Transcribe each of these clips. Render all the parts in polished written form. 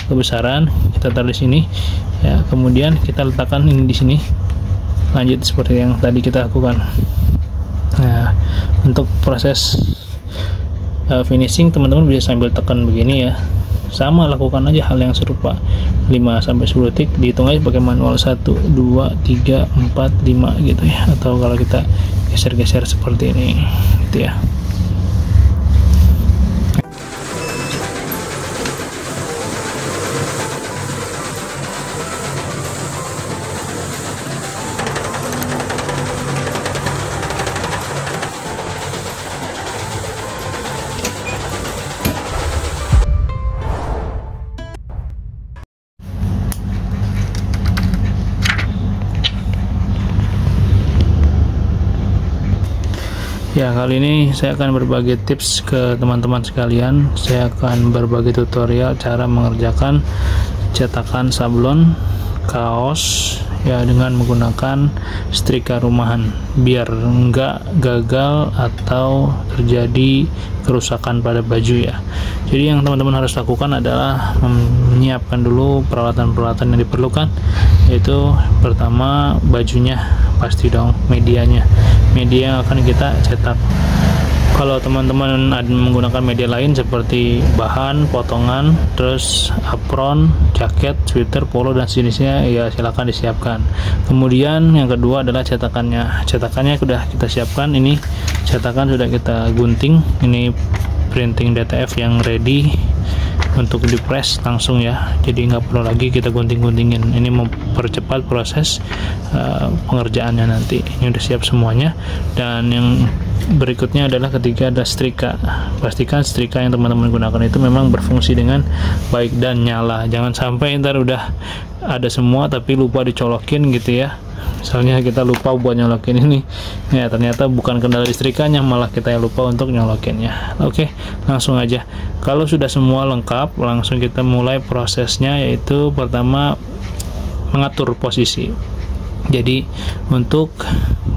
kebesaran, kita taruh di sini ya, kemudian kita letakkan ini di sini, lanjut seperti yang tadi kita lakukan. Nah, untuk proses finishing teman-teman bisa sambil tekan begini ya, sama lakukan aja hal yang serupa 5-10 detik, dihitung aja pakai manual 1, 2, 3, 4, 5 gitu ya, atau kalau kita geser-geser seperti ini gitu ya. Ya, kali ini saya akan berbagi tips ke teman-teman sekalian. Saya akan berbagi tutorial cara mengerjakan cetakan sablon kaos ya dengan menggunakan setrika rumahan, biar enggak gagal atau terjadi kerusakan pada baju ya. Jadi yang teman-teman harus lakukan adalah menyiapkan dulu peralatan-peralatan yang diperlukan, yaitu pertama bajunya, pasti dong media yang akan kita cetak. Kalau teman-teman ada menggunakan media lain seperti bahan, potongan, terus apron, jaket, sweater, polo dan sejenisnya, ya silahkan disiapkan. Kemudian yang kedua adalah cetakannya. Cetakannya sudah kita siapkan, ini cetakan sudah kita gunting, ini printing DTF yang ready untuk di press langsung ya, jadi nggak perlu lagi kita gunting-guntingin. Ini mempercepat proses pengerjaannya nanti. Ini udah siap semuanya. Dan yang berikutnya adalah ketika ada setrika, pastikan setrika yang teman-teman gunakan itu memang berfungsi dengan baik dan nyala. Jangan sampai ntar udah ada semua tapi lupa dicolokin gitu ya. Misalnya kita lupa buat nyolokin ini ya, ternyata bukan kendala listrikanya, malah kita yang lupa untuk nyolokinnya. Oke, langsung aja. Kalau sudah semua lengkap, langsung kita mulai prosesnya, yaitu pertama mengatur posisi. Jadi untuk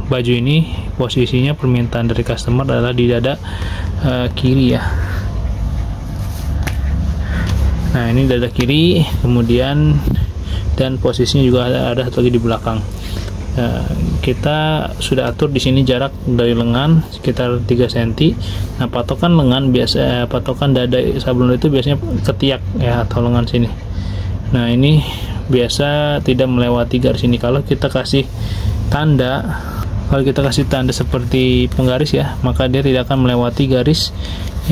baju ini posisinya permintaan dari customer adalah di dada kiri ya. Nah, ini dada kiri, kemudian dan posisinya juga ada satu lagi di belakang. Kita sudah atur di sini jarak dari lengan sekitar 3 cm. Nah, patokan lengan biasa, patokan dada sablon itu biasanya ketiak ya, atau lengan sini. Nah, ini biasa tidak melewati garis ini. Kalau kita kasih tanda seperti penggaris ya, maka dia tidak akan melewati garis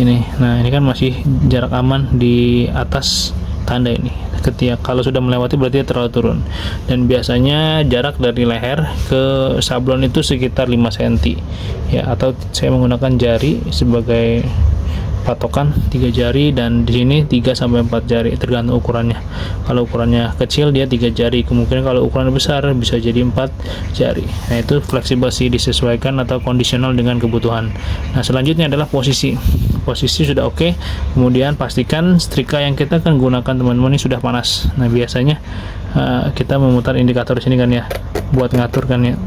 ini. Nah, ini kan masih jarak aman di atas tanda ini. Ketika kalau sudah melewati berarti terlalu turun. Dan biasanya jarak dari leher ke sablon itu sekitar 5 cm ya, atau saya menggunakan jari sebagai patokan, 3 jari, dan di sini 3-4 jari tergantung ukurannya. Kalau ukurannya kecil dia 3 jari, kemungkinan kalau ukuran besar bisa jadi 4 jari. Nah, itu fleksibel sih, disesuaikan atau kondisional dengan kebutuhan. Nah, selanjutnya adalah posisi sudah oke. Kemudian pastikan setrika yang kita akan gunakan teman-teman ini sudah panas. Nah, biasanya kita memutar indikator di sini kan ya, buat ngatur kan ya.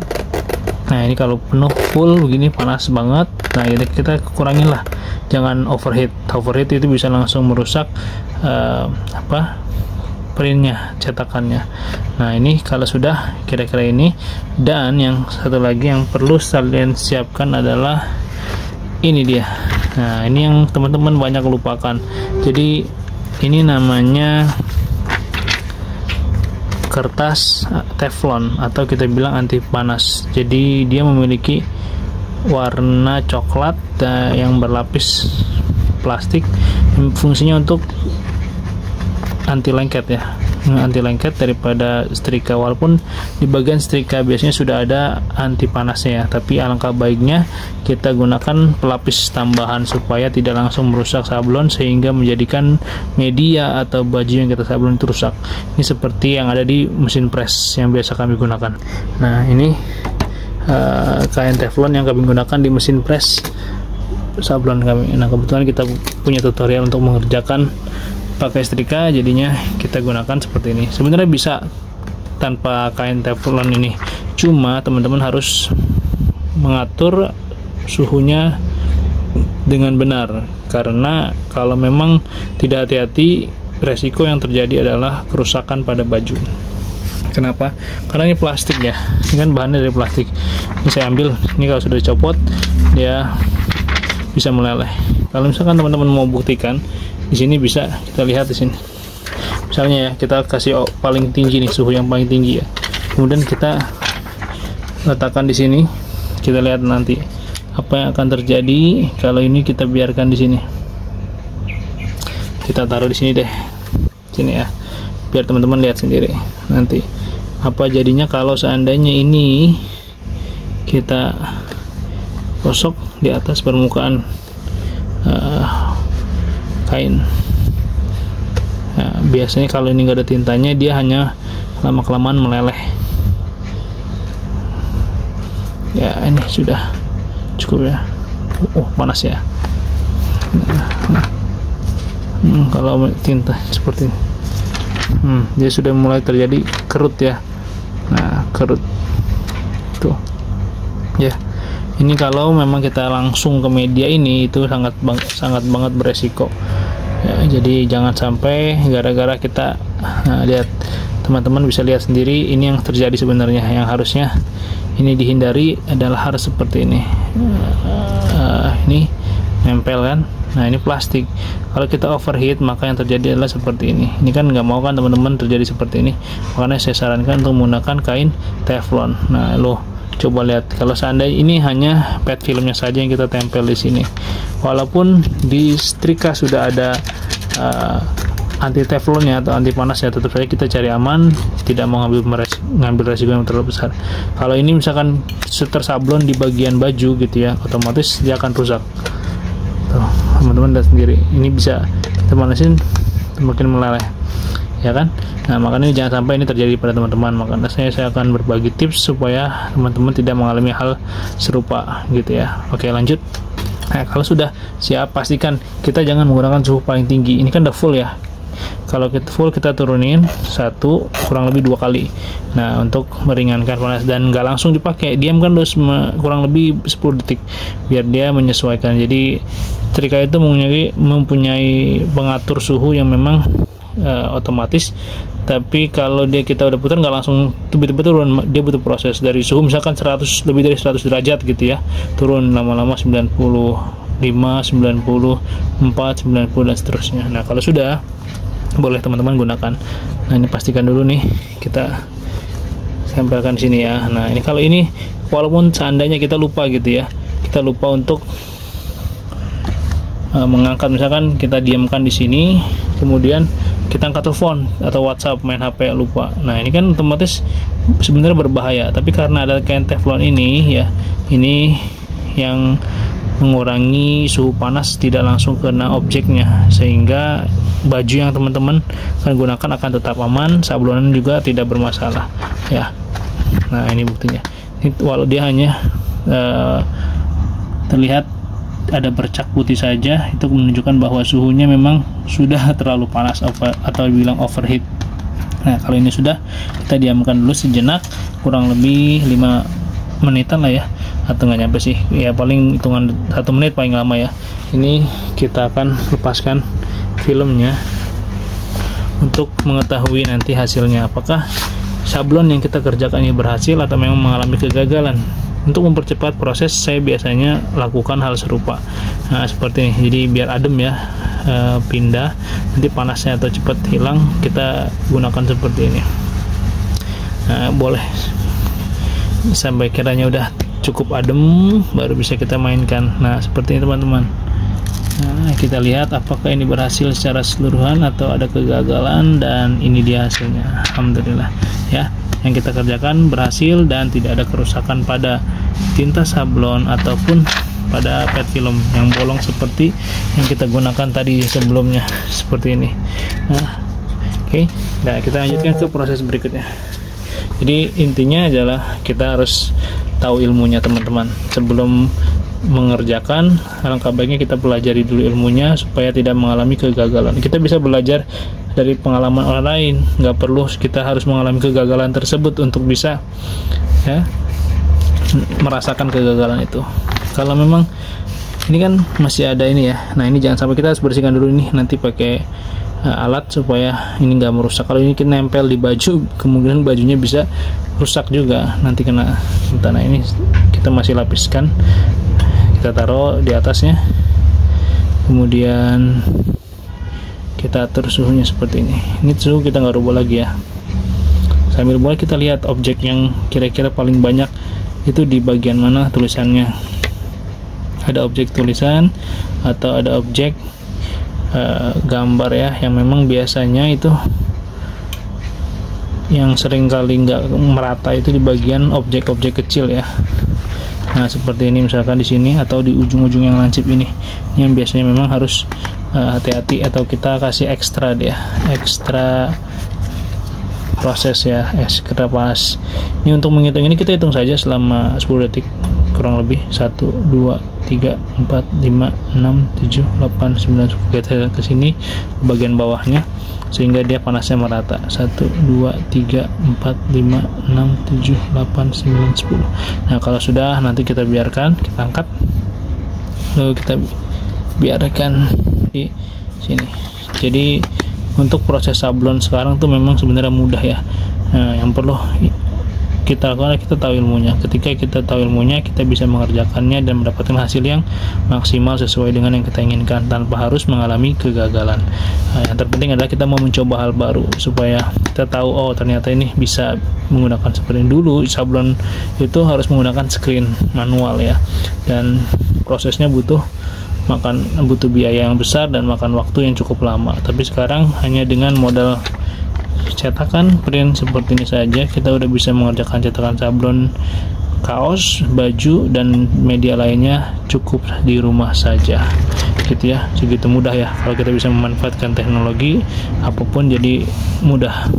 Nah, ini kalau penuh full begini panas banget. Nah, ini kita kurangin lah, jangan overheat itu bisa langsung merusak printnya, cetakannya. Nah, ini kalau sudah kira-kira ini. Dan yang satu lagi yang perlu kalian siapkan adalah ini dia. Nah, ini yang teman-teman banyak lupakan. Jadi ini namanya kertas teflon atau kita bilang anti panas. Jadi dia memiliki warna coklat yang berlapis plastik, fungsinya untuk anti lengket ya, anti lengket daripada setrika. Walaupun di bagian setrika biasanya sudah ada anti panasnya ya, tapi alangkah baiknya kita gunakan pelapis tambahan supaya tidak langsung merusak sablon sehingga menjadikan media atau baju yang kita sablon itu rusak. Ini seperti yang ada di mesin press yang biasa kami gunakan. Nah, ini kain teflon yang kami gunakan di mesin press sablon kami. Nah, kebetulan kita punya tutorial untuk mengerjakan pakai setrika, jadinya kita gunakan seperti ini. Sebenarnya bisa tanpa kain teflon ini, cuma teman-teman harus mengatur suhunya dengan benar, karena kalau memang tidak hati-hati resiko yang terjadi adalah kerusakan pada baju. Kenapa? Karena ini plastik ya, ini kan bahannya dari plastik. Ini saya ambil, ini kalau sudah dicopot dia bisa meleleh. Kalau misalkan teman-teman mau buktikan, di sini bisa kita lihat di sini. Misalnya ya, kita kasih paling tinggi nih, suhu yang paling tinggi ya. Kemudian kita letakkan di sini, kita lihat nanti apa yang akan terjadi kalau ini kita biarkan di sini. Kita taruh di sini deh, sini ya, biar teman-teman lihat sendiri nanti apa jadinya kalau seandainya ini kita gosok di atas permukaan kain. Nah, biasanya kalau ini nggak ada tintanya, dia hanya lama-kelamaan meleleh. Ya, ini sudah cukup ya. Panas ya. Kalau tinta seperti ini, dia sudah mulai terjadi kerut ya. Nah, kerut tuh ya. Ini kalau memang kita langsung ke media ini, itu sangat banget beresiko ya. Jadi jangan sampai gara-gara kita lihat, teman-teman bisa lihat sendiri ini yang terjadi sebenarnya. Yang harusnya ini dihindari adalah hal seperti ini. Ini nempel kan. Nah, ini plastik. Kalau kita overheat, maka yang terjadi adalah seperti ini. Ini kan nggak mau kan teman-teman terjadi seperti ini. Makanya saya sarankan untuk menggunakan kain teflon. Nah, coba lihat, kalau seandainya ini hanya pet filmnya saja yang kita tempel di sini, walaupun di setrika sudah ada anti teflonnya atau anti panasnya, tetap saja kita cari aman, tidak mau ngambil resiko yang terlalu besar. Kalau ini misalkan tersablon di bagian baju gitu ya, otomatis dia akan rusak. Teman-teman lihat sendiri, ini bisa kita panasin semakin meleleh ya kan. Nah, makanya jangan sampai ini terjadi pada teman-teman. Makanya saya akan berbagi tips supaya teman-teman tidak mengalami hal serupa gitu ya. Oke, lanjut. Nah, kalau sudah siap, pastikan kita jangan menggunakan suhu paling tinggi. Ini kan udah full ya. Kalau kita full, kita turunin kurang lebih 2 kali. Nah, untuk meringankan panas, dan nggak langsung dipakai, diamkan dulu kurang lebih 10 detik biar dia menyesuaikan. Jadi setrika itu mempunyai pengatur suhu yang memang otomatis, tapi kalau kita udah putar nggak langsung tiba-tiba turun, dia butuh proses dari suhu misalkan 100, lebih dari 100 derajat gitu ya, turun lama-lama 95, 94, 90 dan seterusnya. Nah, kalau sudah, boleh teman-teman gunakan. Nah, ini pastikan dulu nih, kita tempelkan sini ya. Nah, ini kalau ini walaupun seandainya kita lupa gitu ya, kita lupa untuk mengangkat, misalkan kita diamkan di sini, kemudian kita angkat telepon atau WhatsApp, main HP lupa. Nah, ini kan otomatis sebenarnya berbahaya, tapi karena ada kain teflon ini ya, ini yang mengurangi suhu panas tidak langsung kena objeknya, sehingga baju yang teman-teman akan gunakan akan tetap aman, sablonan juga tidak bermasalah ya. Nah, ini buktinya. Ini walau dia hanya terlihat ada bercak putih saja, itu menunjukkan bahwa suhunya memang sudah terlalu panas atau bilang overheat. Nah, kalau ini sudah, kita diamkan dulu sejenak, kurang lebih 5 menitan lah ya, atau nggak nyampe sih ya, paling hitungan 1 menit paling lama ya. Ini kita akan lepaskan filmnya untuk mengetahui nanti hasilnya, apakah sablon yang kita kerjakan ini berhasil atau memang mengalami kegagalan. Untuk mempercepat proses, saya biasanya lakukan hal serupa. Nah, seperti ini, jadi biar adem ya, pindah, nanti panasnya atau cepat hilang, kita gunakan seperti ini. Nah, boleh sampai kiranya udah cukup adem, baru bisa kita mainkan. Nah, seperti ini teman-teman. Nah, kita lihat apakah ini berhasil secara keseluruhan atau ada kegagalan, dan ini dia hasilnya. Alhamdulillah ya, yang kita kerjakan berhasil dan tidak ada kerusakan pada tinta sablon ataupun pada pet film yang bolong seperti yang kita gunakan tadi sebelumnya, seperti ini. Nah, oke. Nah, kita lanjutkan ke proses berikutnya. Jadi intinya adalah kita harus tahu ilmunya teman-teman. Sebelum mengerjakan, alangkah baiknya kita pelajari dulu ilmunya supaya tidak mengalami kegagalan. Kita bisa belajar dari pengalaman orang lain, nggak perlu kita harus mengalami kegagalan tersebut untuk bisa ya merasakan kegagalan itu. Kalau memang ini kan masih ada ini ya, nah ini jangan sampai, kita harus bersihkan dulu ini, nanti pakai alat supaya ini nggak merusak. Kalau ini kita nempel di baju, kemungkinan bajunya bisa rusak juga, nanti kena tinta. Nah ini kita masih lapiskan, kita taruh di atasnya, kemudian kita atur suhunya seperti ini. Ini suhu kita nggak rubah lagi ya. Sambil mulai kita lihat objek yang kira-kira paling banyak itu di bagian mana tulisannya. Ada objek tulisan atau ada objek gambar ya, yang memang biasanya itu yang sering kali nggak merata itu di bagian objek-objek kecil ya. Nah seperti ini misalkan di sini atau di ujung-ujung yang lancip ini, yang biasanya memang harus hati-hati atau kita kasih ekstra dia, ekstra proses ya, ekstra pas. Ini untuk menghitung ini kita hitung saja selama 10 detik kurang lebih. 1 2 3 4 5 6 7 8 9 10. Kita ke sini ke bagian bawahnya sehingga dia panasnya merata. 1 2 3 4 5 6 7 8 9 10. Nah kalau sudah, nanti kita biarkan, kita angkat, lalu kita biarkan di sini. Jadi untuk proses sablon sekarang tuh memang sebenarnya mudah ya. Nah, yang perlu kita lakukan, kita tahu ilmunya. Ketika kita tahu ilmunya, kita bisa mengerjakannya dan mendapatkan hasil yang maksimal sesuai dengan yang kita inginkan tanpa harus mengalami kegagalan. Nah, yang terpenting adalah kita mau mencoba hal baru supaya kita tahu, oh ternyata ini bisa menggunakan seperti ini. Dulu sablon itu harus menggunakan screen manual ya, dan prosesnya butuh biaya yang besar dan makan waktu yang cukup lama. Tapi sekarang hanya dengan modal cetakan print seperti ini saja, kita udah bisa mengerjakan cetakan sablon kaos, baju, dan media lainnya cukup di rumah saja gitu ya. Segitu mudah ya kalau kita bisa memanfaatkan teknologi, apapun jadi mudah,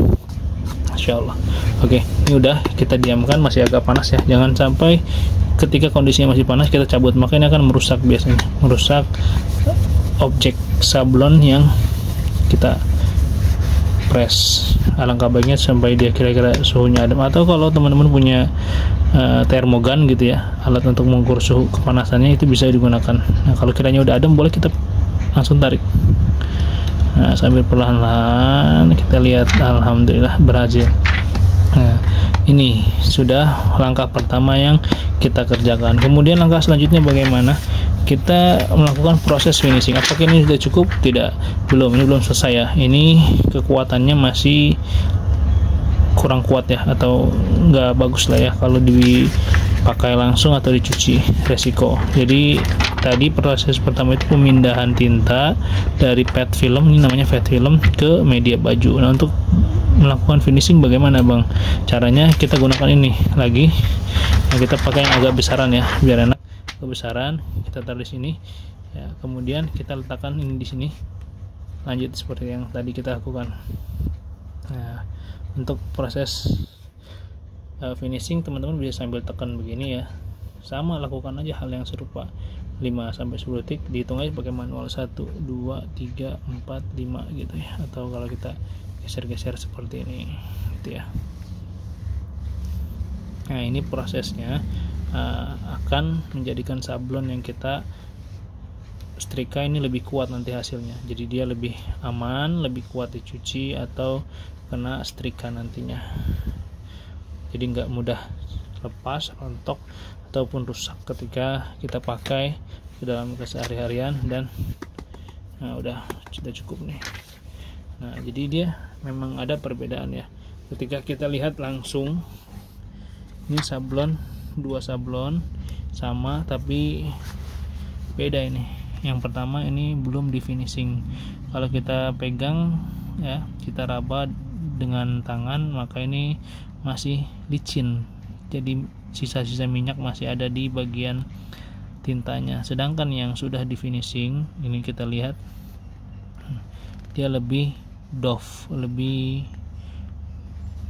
Insya Allah. Oke, ini udah kita diamkan, masih agak panas ya, jangan sampai ketika kondisinya masih panas kita cabut, makanya akan merusak, biasanya merusak objek sablon yang kita press. Alangkah baiknya sampai dia kira-kira suhunya adem, atau kalau teman-teman punya termogan gitu ya, alat untuk mengukur suhu kepanasannya, itu bisa digunakan. Nah kalau kiranya udah adem, boleh kita langsung tarik. Nah sambil perlahan-lahan kita lihat, alhamdulillah berhasil. Nah ini sudah langkah pertama yang kita kerjakan. Kemudian langkah selanjutnya bagaimana? Kita melakukan proses finishing. Apakah ini sudah cukup? Tidak, belum. Ini belum selesai ya. Ini kekuatannya masih kurang kuat ya, atau nggak bagus lah ya kalau dipakai langsung atau dicuci, resiko. Jadi tadi proses pertama itu pemindahan tinta dari pet film, ini namanya pet film, ke media baju. Nah untuk melakukan finishing bagaimana bang? Caranya kita gunakan ini lagi. Nah, kita pakai yang agak besaran ya, biar enak. Kebesaran kita taruh di sini ya, kemudian kita letakkan ini di sini, lanjut seperti yang tadi kita lakukan. Nah untuk proses finishing teman-teman bisa sambil tekan begini ya, sama lakukan aja hal yang serupa, 5-10 detik, dihitung aja pakai manual, 1 2 3 4 5 gitu ya, atau kalau kita geser-geser seperti ini gitu ya. Nah ini prosesnya akan menjadikan sablon yang kita setrika ini lebih kuat nanti hasilnya, jadi dia lebih aman, lebih kuat dicuci atau kena setrika nantinya, jadi nggak mudah lepas, rontok ataupun rusak ketika kita pakai ke dalam kesehari-harian. Dan nah udah sudah cukup nih. Nah jadi dia memang ada perbedaan ya ketika kita lihat langsung. Ini sablon, dua sablon sama tapi beda ini. Yang pertama ini belum di finishing, kalau kita pegang ya, kita raba dengan tangan, maka ini masih licin, jadi sisa-sisa minyak masih ada di bagian tintanya. Sedangkan yang sudah di finishing ini kita lihat dia lebih doff, lebih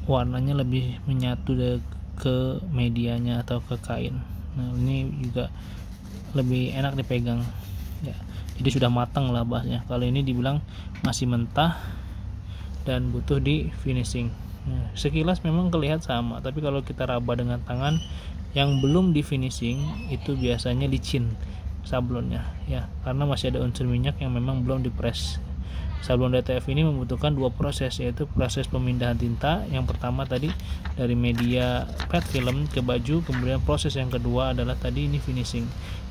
warnanya lebih menyatu ke medianya atau ke kain. Nah ini juga lebih enak dipegang ya, jadi sudah matang lah bahasnya. Kalau ini dibilang masih mentah dan butuh di finishing. Nah, sekilas memang kelihatan sama, tapi kalau kita raba dengan tangan yang belum di finishing itu biasanya licin sablonnya ya, karena masih ada unsur minyak yang memang belum dipres sablon DTF ini membutuhkan dua proses, yaitu proses pemindahan tinta. Yang pertama tadi dari media PET film ke baju, kemudian proses yang kedua adalah tadi ini finishing.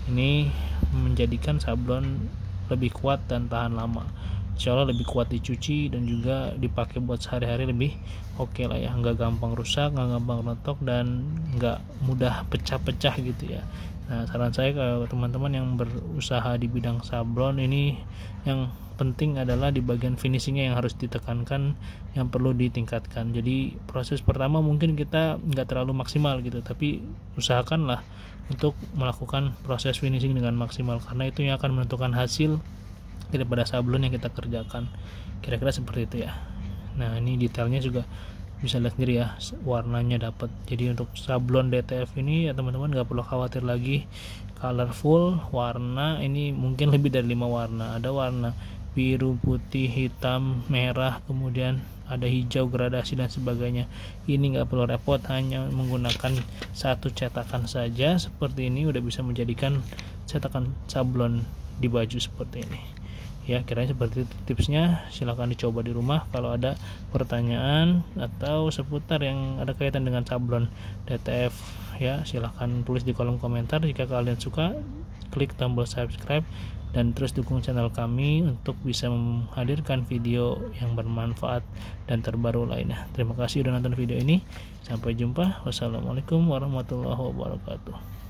Ini menjadikan sablon lebih kuat dan tahan lama. Insya Allah lebih kuat dicuci dan juga dipakai buat sehari-hari lebih oke lah ya, nggak gampang rusak, nggak gampang rontok, dan nggak mudah pecah-pecah gitu ya. Nah, saran saya ke teman-teman yang berusaha di bidang sablon ini, yang penting adalah di bagian finishingnya yang harus ditekankan, yang perlu ditingkatkan. Jadi proses pertama mungkin kita nggak terlalu maksimal gitu, tapi usahakanlah untuk melakukan proses finishing dengan maksimal, karena itu yang akan menentukan hasil daripada sablon yang kita kerjakan. Kira-kira seperti itu ya. Nah, ini detailnya juga bisa lihat sendiri ya, warnanya dapat. Jadi untuk sablon DTF ini ya teman-teman nggak perlu khawatir lagi colorful warna. Ini mungkin lebih dari 5 warna. Ada warna biru, putih, hitam, merah, kemudian ada hijau, gradasi dan sebagainya. Ini nggak perlu repot, hanya menggunakan satu cetakan saja seperti ini udah bisa menjadikan cetakan sablon di baju seperti ini ya. Kiranya seperti itu tipsnya, silahkan dicoba di rumah. Kalau ada pertanyaan atau seputar yang ada kaitan dengan sablon DTF ya, silahkan tulis di kolom komentar. Jika kalian suka, klik tombol subscribe dan terus dukung channel kami untuk bisa menghadirkan video yang bermanfaat dan terbaru lainnya. Terima kasih sudah nonton video ini, sampai jumpa. Wassalamualaikum warahmatullahi wabarakatuh.